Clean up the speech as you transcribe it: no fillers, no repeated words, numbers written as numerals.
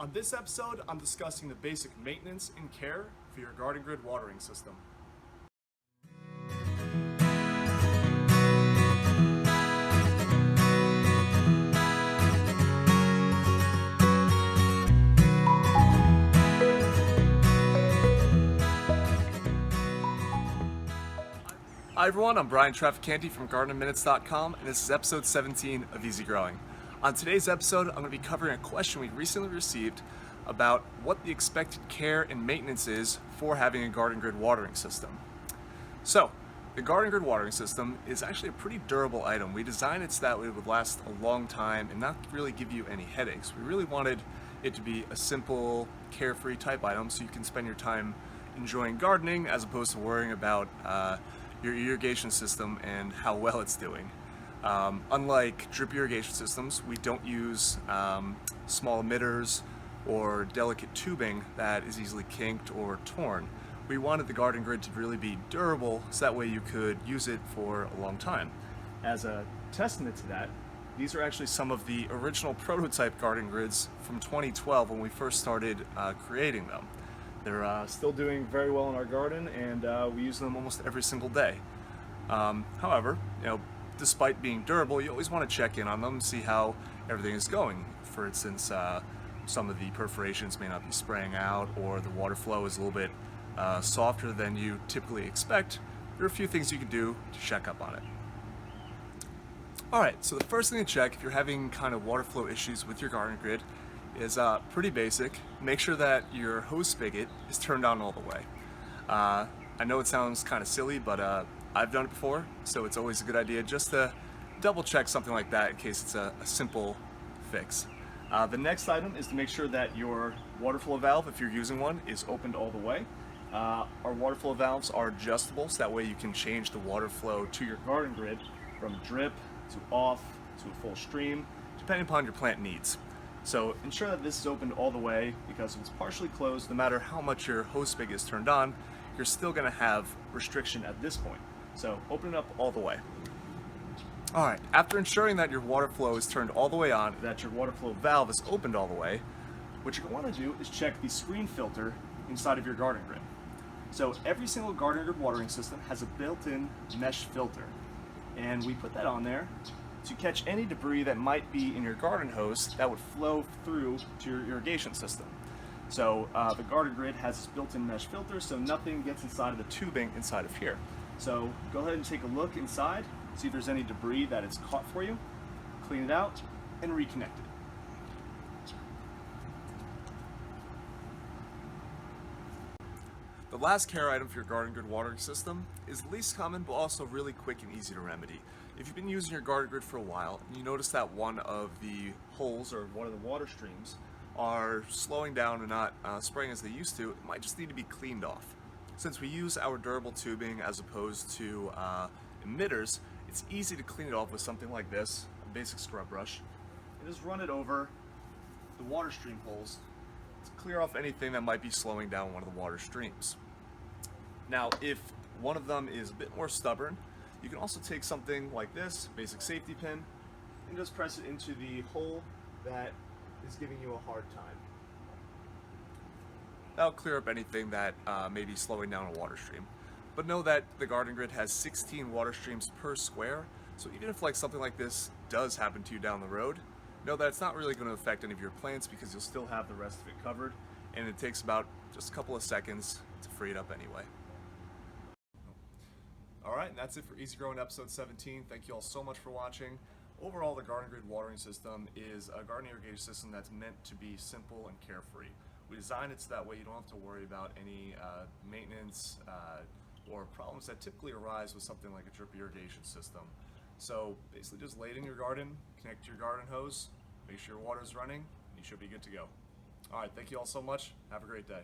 On this episode, I'm discussing the basic maintenance and care for your garden grid watering system. Hi everyone, I'm Brian Trafficanti from GardenerMinutes.com, and this is episode 17 of Easy Growing. On today's episode, I'm going to be covering a question we recently received about what the expected care and maintenance is for having a garden grid watering system. So, the garden grid watering system is actually a pretty durable item. We designed it so that it would last a long time and not really give you any headaches. We really wanted it to be a simple, carefree type item so you can spend your time enjoying gardening as opposed to worrying about your irrigation system and how well it's doing. Unlike drip irrigation systems, we don't use small emitters or delicate tubing that is easily kinked or torn. We wanted the garden grid to really be durable so that way you could use it for a long time. As a testament to that, these are actually some of the original prototype garden grids from 2012 when we first started creating them. They're still doing very well in our garden, and we use them almost every single day. However, despite being durable, you always want to check in on them and see how everything is going. For instance, some of the perforations may not be spraying out, or the water flow is a little bit softer than you typically expect. There are a few things you can do to check up on it. Alright, so the first thing to check if you're having kind of water flow issues with your garden grid is pretty basic. Make sure that your hose spigot is turned on all the way. I know it sounds kind of silly, but I've done it before, so it's always a good idea just to double check something like that in case it's a simple fix. The next item is to make sure that your water flow valve, if you're using one, is opened all the way. Our water flow valves are adjustable, so that way you can change the water flow to your garden grid from drip to off to a full stream, depending upon your plant needs. So ensure that this is opened all the way, because if it's partially closed, no matter how much your hose spigot is turned on, you're still going to have restriction at this point. So open it up all the way. Alright, after ensuring that your water flow is turned all the way on, that your water flow valve is opened all the way, what you're going to want to do is check the screen filter inside of your garden grid. So every single garden grid watering system has a built-in mesh filter, and we put that on there to catch any debris that might be in your garden hose that would flow through to your irrigation system. So the garden grid has this built-in mesh filter, so nothing gets inside of the tubing inside of here. So go ahead and take a look inside, see if there's any debris that it's caught for you, clean it out, and reconnect it. The last care item for your garden grid watering system is the least common but also really quick and easy to remedy. If you've been using your garden grid for a while and you notice that one of the holes or one of the water streams are slowing down and not spraying as they used to, it might just need to be cleaned off. Since we use our durable tubing as opposed to emitters, it's easy to clean it off with something like this, a basic scrub brush, and just run it over the water stream holes to clear off anything that might be slowing down one of the water streams. Now, if one of them is a bit more stubborn, you can also take something like this, basic safety pin, and just press it into the hole that is giving you a hard time. That'll clear up anything that may be slowing down a water stream. But know that the garden grid has 16 water streams per square, so even if something like this does happen to you down the road, know that it's not really going to affect any of your plants because you'll still have the rest of it covered, and it takes about just a couple of seconds to free it up anyway. Alright, and that's it for Easy Growing episode 17. Thank you all so much for watching. Overall, the garden grid watering system is a garden irrigation system that's meant to be simple and carefree. We designed it so that way you don't have to worry about any maintenance or problems that typically arise with something like a drip irrigation system. So basically just lay it in your garden, connect to your garden hose, make sure your water is running, and you should be good to go. Alright, thank you all so much. Have a great day.